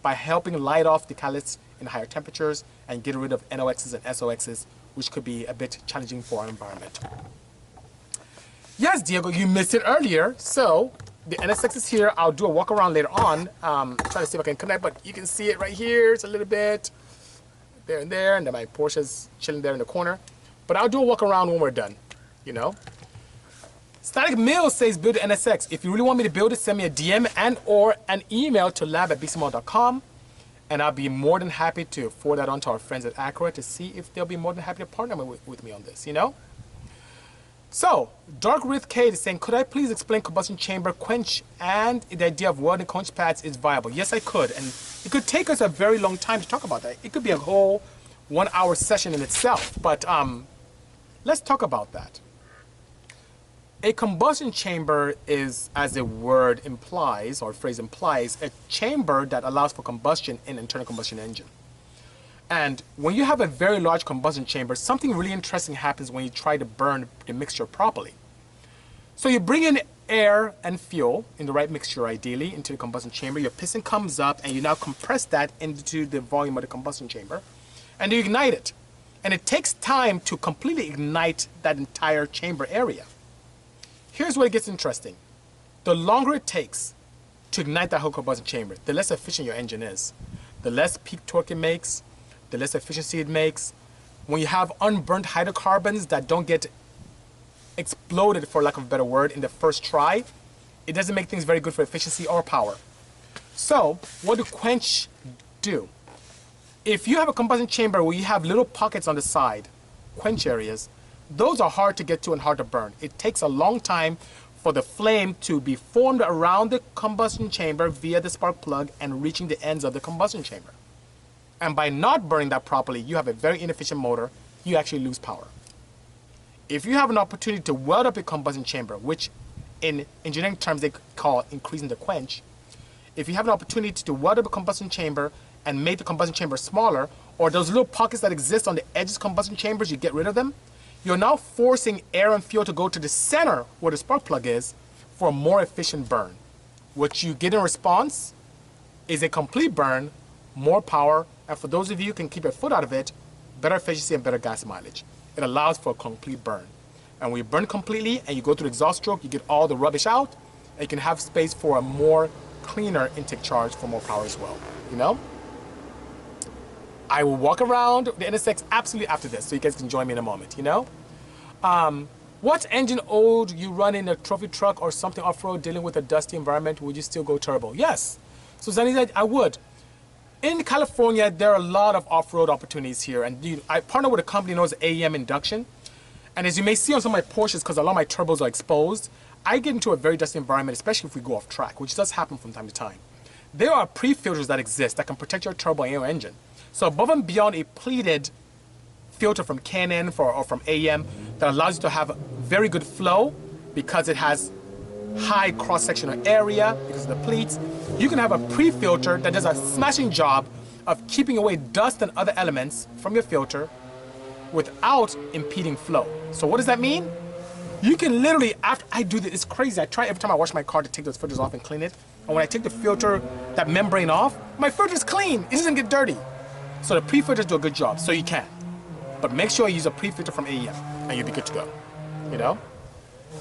by helping light off the catalysts in higher temperatures and get rid of NOx's and SOx's, which could be a bit challenging for our environment. Yes, Diego, you missed it earlier. So the NSX is here. I'll do a walk around later on. Trying to see if I can connect, but you can see it right here. It's a little bit there, and then my Porsche's chilling there in the corner. But I'll do a walk around when we're done, you know. Static Mill says build the NSX. If you really want me to build it, send me a DM and or an email to lab@bisimoto.com, and I'll be more than happy to forward that on to our friends at Acura to see if they'll be more than happy to partner with me on this, you know? So, Dark Rith Kate is saying, could I please explain combustion chamber quench and the idea of welding quench pads is viable? Yes, I could, and it could take us a very long time to talk about that. It could be a whole 1 hour session in itself, but let's talk about that. A combustion chamber is, as the word implies, or phrase implies, a chamber that allows for combustion in an internal combustion engine. And when you have a very large combustion chamber, something really interesting happens when you try to burn the mixture properly. So you bring in air and fuel in the right mixture, ideally, into the combustion chamber. Your piston comes up, and you now compress that into the volume of the combustion chamber, and you ignite it. And it takes time to completely ignite that entire chamber area. Here's where it gets interesting. The longer it takes to ignite that whole combustion chamber, the less efficient your engine is. The less peak torque it makes, the less efficiency it makes. When you have unburnt hydrocarbons that don't get exploded, for lack of a better word, in the first try, it doesn't make things very good for efficiency or power. So, what do Quench do? If you have a combustion chamber where you have little pockets on the side, quench areas, those are hard to get to and hard to burn. It takes a long time for the flame to be formed around the combustion chamber via the spark plug and reaching the ends of the combustion chamber. And by not burning that properly, you have a very inefficient motor. You actually lose power. If you have an opportunity to weld up a combustion chamber, which in engineering terms they call increasing the quench, if you have an opportunity to weld up a combustion chamber and make the combustion chamber smaller, or those little pockets that exist on the edges of combustion chambers, you get rid of them, you're now forcing air and fuel to go to the center where the spark plug is for a more efficient burn. What you get in response is a complete burn, more power, and for those of you who can keep your foot out of it, better efficiency and better gas mileage. It allows for a complete burn. And when you burn completely and you go through the exhaust stroke, you get all the rubbish out, and you can have space for a more cleaner intake charge for more power as well, you know? I will walk around the NSX absolutely after this, so you guys can join me in a moment, you know? What engine old you run in a trophy truck or something off-road dealing with a dusty environment, would you still go turbo? Yes. So Zanny said, I would. In California, there are a lot of off-road opportunities here, and I partner with a company known as AEM Induction, and as you may see on some of my Porsches, because a lot of my turbos are exposed, I get into a very dusty environment, especially if we go off track, which does happen from time to time. There are pre-filters that exist that can protect your turbo and your engine. So above and beyond a pleated filter from K&N or from AEM that allows you to have very good flow because it has high cross-sectional area because of the pleats. You can have a pre-filter that does a smashing job of keeping away dust and other elements from your filter without impeding flow. So what does that mean? You can literally, after I do this, it's crazy. I try every time I wash my car to take those filters off and clean it. And when I take the filter, that membrane off, my filter's clean. It doesn't get dirty. So the pre-filters do a good job, so you can. But make sure you use a pre-filter from AEM and you'll be good to go, you know?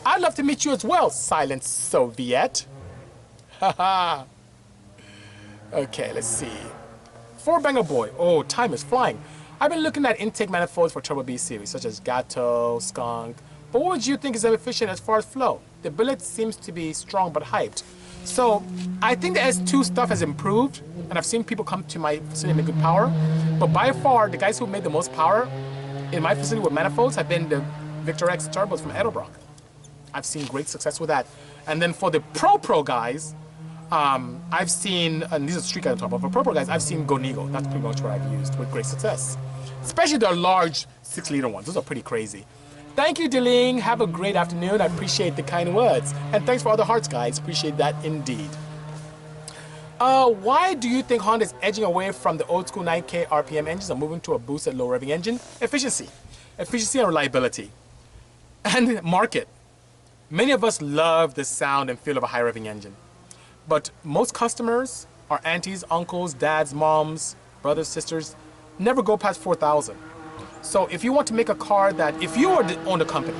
I'd love to meet you as well, Silent Soviet. Haha. Okay, let's see. For Banger Boy, oh, time is flying. I've been looking at intake manifolds for Turbo B series, such as Gato, Skunk, but what would you think is efficient as far as flow? The billet seems to be strong but hyped. So I think the S2 stuff has improved, and I've seen people come to my facility and make good power, but by far, the guys who made the most power in my facility with manifolds have been the Victor X turbos from Edelbrock. I've seen great success with that. And then for the Pro guys, I've seen, and these are street guys I'm talking about, for Pro guys, I've seen Gonigo. That's pretty much what I've used with great success. Especially the large 6-liter ones. Those are pretty crazy. Thank you, Deling. Have a great afternoon. I appreciate the kind words. And thanks for all the hearts, guys. Appreciate that indeed. Why do you think Honda is edging away from the old school 9K RPM engines and moving to a boosted low revving engine? Efficiency. Efficiency and reliability. And market. Many of us love the sound and feel of a high revving engine. But most customers, our aunties, uncles, dads, moms, brothers, sisters, never go past 4,000. So if you want to make a car that, if you own the company,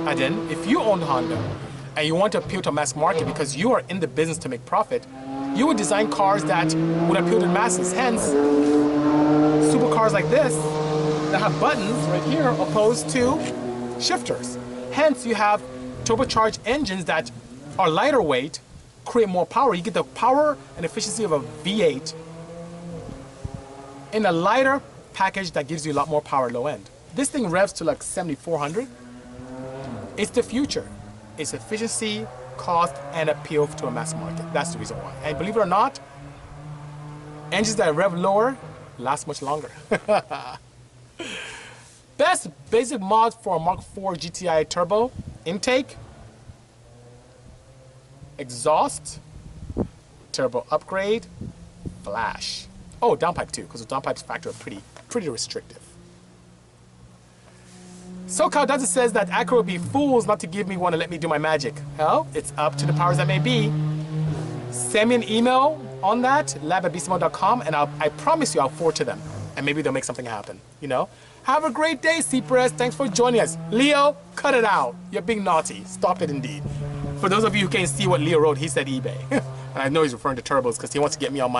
and then if you own Honda, and you want to appeal to a mass market because you are in the business to make profit, you would design cars that would appeal to the masses. Hence, supercars like this that have buttons right here opposed to shifters. Hence, you have turbocharged engines that are lighter weight, create more power. You get the power and efficiency of a V8 in a lighter package that gives you a lot more power low end. This thing revs to like 7,400. It's the future. It's efficiency, cost, and appeal to a mass market. That's the reason why. And believe it or not, engines that rev lower last much longer. Best basic mod for a Mark IV GTI turbo: intake, exhaust, turbo upgrade, flash. Oh, downpipe too, because the downpipe's factor are pretty restrictive. SoCal Does It says that Acura would be fools not to give me one and let me do my magic. Hell, it's up to the powers that may be. Send me an email on that, lab@bisimoto.com, and I promise you I'll forward to them. And maybe they'll make something happen, you know? Have a great day, C-Press. Thanks for joining us. Leo, cut it out. You're being naughty. Stop it indeed. For those of you who can't see what Leo wrote, he said eBay. And I know he's referring to turbos because he wants to get me on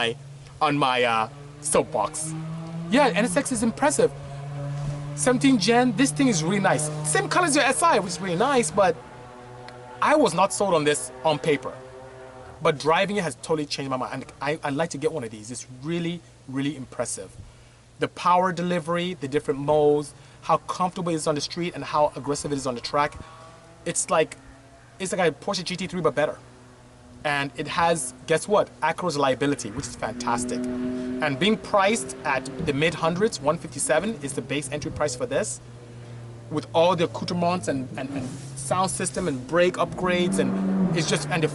my soapbox. Yeah, NSX is impressive. 17 Gen, this thing is really nice. Same color as your SI, which is really nice, but I was not sold on this on paper. But driving it has totally changed my mind. And I'd like to get one of these. It's really, really impressive. The power delivery, the different modes, how comfortable it is on the street and how aggressive it is on the track. It's like a Porsche GT3 but better. And it has, guess what? Acura's reliability, which is fantastic. And being priced at the mid-hundreds, 157 is the base entry price for this, with all the accoutrements and sound system and brake upgrades, and it's just, and the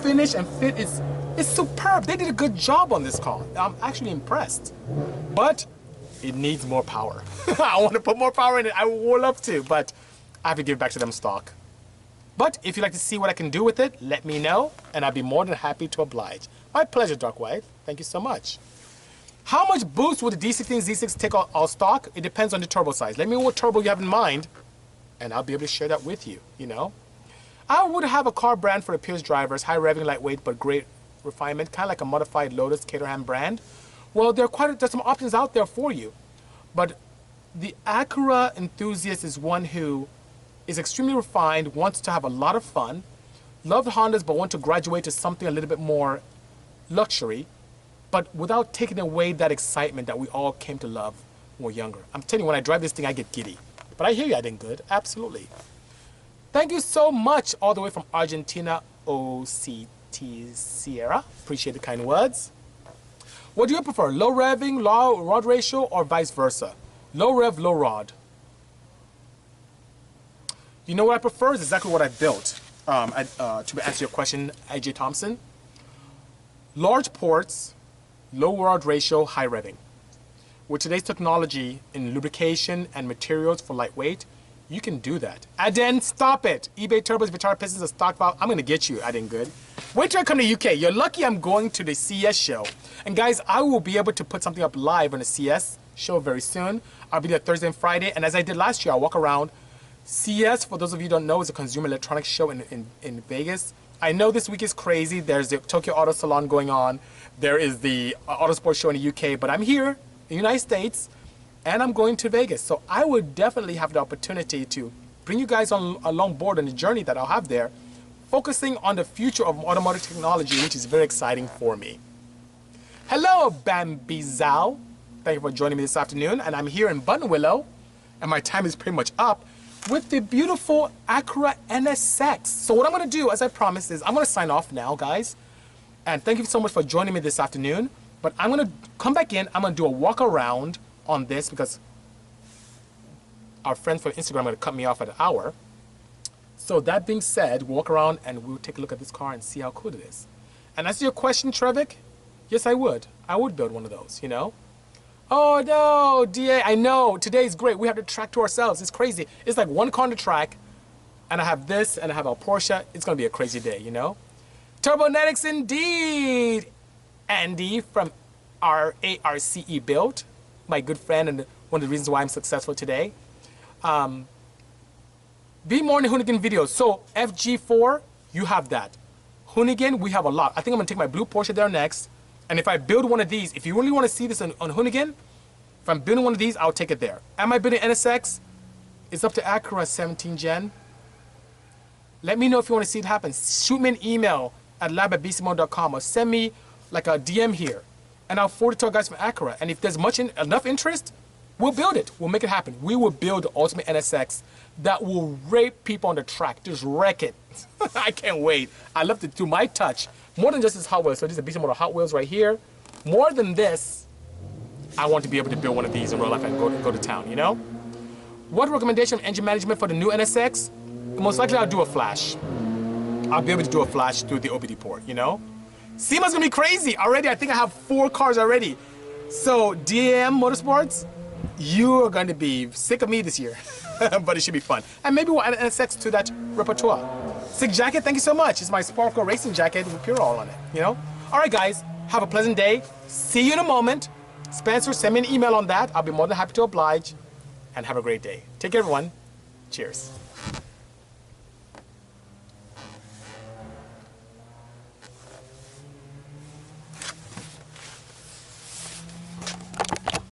finish and fit is superb. They did a good job on this car. I'm actually impressed. But it needs more power. I want to put more power in it. I would love to, but I have to give it back to them stock. But if you'd like to see what I can do with it, let me know, and I'd be more than happy to oblige. My pleasure, Dark White. Thank you so much. How much boost would the D16 Z6 take all stock? It depends on the turbo size. Let me know what turbo you have in mind, and I'll be able to share that with you, you know? I would have a car brand for the Pierce drivers, high revving, lightweight, but great refinement, kind of like a modified Lotus Caterham brand. Well, there's some options out there for you. But the Acura enthusiast is one who is extremely refined, wants to have a lot of fun, love Hondas, but want to graduate to something a little bit more luxury, but without taking away that excitement that we all came to love when we were younger. I'm telling you, when I drive this thing, I get giddy. But I hear you, I did good. Absolutely. Thank you so much, all the way from Argentina, OCT Sierra. Appreciate the kind words. What do you prefer, low revving, low rod ratio, or vice versa? Low rev, low rod. You know what I prefer is exactly what I built. to answer your question, AJ Thompson. Large ports, low world ratio, high revving. With today's technology in lubrication and materials for lightweight, you can do that. Aden, stop it. eBay turbos, Vitara pistons, a stock valve. I'm gonna get you, Aden Good. Wait till I come to UK. You're lucky I'm going to the CES show. And guys, I will be able to put something up live on the CES show very soon. I'll be there Thursday and Friday. And as I did last year, I'll walk around. CES, for those of you who don't know, is a consumer electronics show in Vegas. I know this week is crazy. There's the Tokyo Auto Salon going on. There is the Autosport show in the UK. But I'm here in the United States, and I'm going to Vegas. So I would definitely have the opportunity to bring you guys along board on the journey that I'll have there, focusing on the future of automotive technology, which is very exciting for me. Hello, Bambizal. Thank you for joining me this afternoon. And I'm here in Buttonwillow, and my time is pretty much up, with the beautiful Acura NSX. So what I'm gonna do, as I promised, is I'm gonna sign off now, guys. And thank you so much for joining me this afternoon. But I'm gonna come back in, I'm gonna do a walk around on this because our friends from Instagram are gonna cut me off at an hour. So that being said, we'll walk around and we'll take a look at this car and see how cool it is. And as to your question, Trevick, yes, I would. I would build one of those, you know? Oh no, DA, I know, today is great. We have the track to ourselves. It's crazy. It's like one car on the track, and I have this, and I have a Porsche. It's gonna be a crazy day, you know? Turbonetics indeed. Andy from ARCE Build, my good friend, and one of the reasons why I'm successful today. Be more in the Hoonigan videos. So FG4, you have that. Hoonigan, we have a lot. I think I'm gonna take my blue Porsche there next. And if I build one of these, if you really want to see this on Hoonigan, if I'm building one of these, I'll take it there. Am I building NSX? It's up to Acura 17 Gen. Let me know if you want to see it happen. Shoot me an email at lab@bisimoto.com or send me like a DM here, and I'll forward it to our guys from Acura. And if there's enough interest, we'll build it. We'll make it happen. We will build the ultimate NSX that will rape people on the track. Just wreck it. I can't wait. I love to do my touch. More than just this Hot Wheels. So these are Bisimoto Hot Wheels right here. More than this, I want to be able to build one of these in real life and go to town, you know? What recommendation of engine management for the new NSX? Most likely I'll do a flash. I'll be able to do a flash through the OBD port, you know? SEMA's gonna be crazy. Already, I think I have 4 cars already. So DAM Motorsports, you are going to be sick of me this year. But it should be fun. And maybe we'll add an NSX to that repertoire. Sick jacket, thank you so much. It's my Sparkle Racing jacket with Purell on it, you know? All right, guys, have a pleasant day. See you in a moment. Spencer, send me an email on that. I'll be more than happy to oblige. And have a great day. Take care, everyone. Cheers.